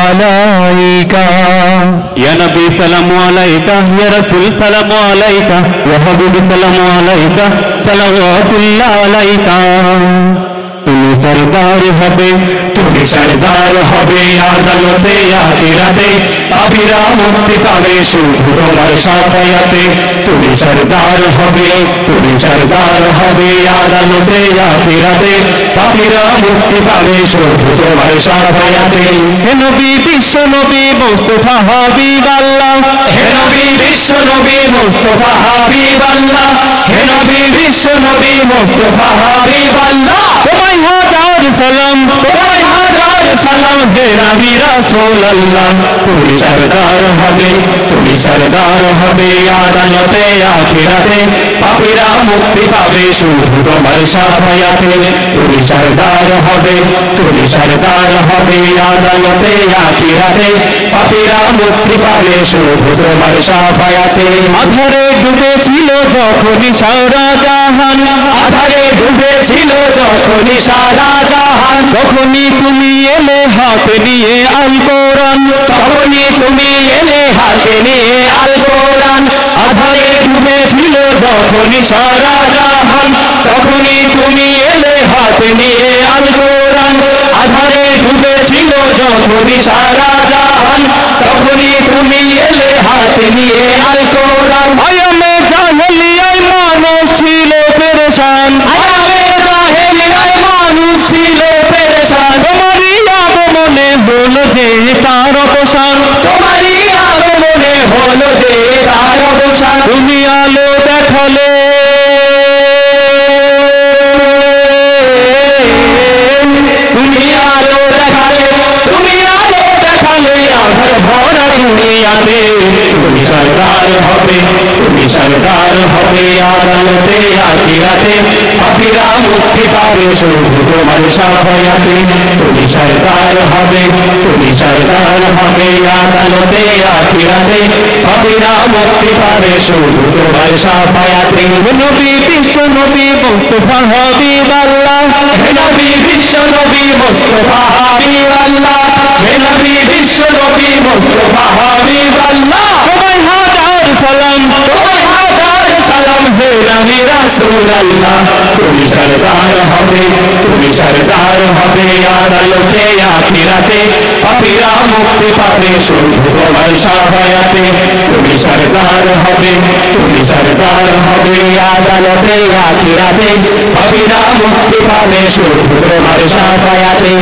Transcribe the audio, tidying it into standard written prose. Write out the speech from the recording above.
আলাইকা ইয়া নবী সালামু আলাইকা ইয়া রাসূল সালামু আলাইকা ইয়া হাবিব সালামু আলাইকা সালাওয়াতুল্লাহ আলাইকা তুমি সরদার হবে আদালতে আখিরাতে পাপীরা মুক্তি পাবে শুধু তোমার শাফায়াতে তুমি সরদার হবে আদালতে আখিরাতে পাপীরা মুক্তি পাবে শুধু তোমার শাফায়াতে হে নবী বিশ্ব নবী মুস্তাফা হাবিবাল্লাহ হে নবী বিশ্ব নবী মুস্তাফা হাবিবাল্লাহ হে নবী বিশ্ব নবী মুস্তাফা হাবিবাল্লাহ তোমায় হাজার সালাম হে নবী রাসূলুল্লাহ তুমি সরদার হবে আদালতে আখিরাতে পাপীরা মুক্তি পাবে শুধু তোমার শাফায়াতে তুমি সরদার হবে আদালতে আখিরাতে পাপীরা মুক্তি পাবে শুধু তোমার শাফায়াতে আধারে ডুবেছিল যখনই সারা জাহান তখনই তুমি এলে হাতে নিয়ে আল কোরআন আধারে ডুবেছিল যখনই সারা জাহান তখনই তুমি এলে হাতে নিয়ে আল কোরআন আধারে ডুবেছিল যখনই সারা জাহান তখনই তুমি এলে হাতে নিয়ে আল কোরআন আয়ামে জাহেলিয়ায় মানুষ ছিল পেরেশান তোমারই আগমনে হলো যে তার অবসান তুমি আলো দেখালে আধার ভরা দুনিয়াতে তুমি সরদার হবে আদালতে আখিরাতে পাপীরা মুক্তি পাবে শুধু তোমার শাফায়াতে তুমি সরদার হবে আদালতে আখিরাতে পাপীরা মুক্তি পাবে শুধু তোমার শাফায়াতে নবী বিশ্ব নবী মুস্তাফা হাবিবাল্লাহ হে নবী বিশ্ব নবী মুস্তাফা হাবিবাল্লাহ হে নবী বিশ্ব নবী মুস্তাফা হাবিবাল্লাহ তোমায় হাজার সালাম হে নবী রাসূলুল্লাহ তুমি সরদার হবে আদালতে আখিরাতে পাপীরা মুক্তি পাবে শুধু তোমার শাফায়াতে তুমি সরদার হবে আদালতে আখিরাতে পাপীরা মুক্তি পাবে শুধু তোমার শাফায়াতে।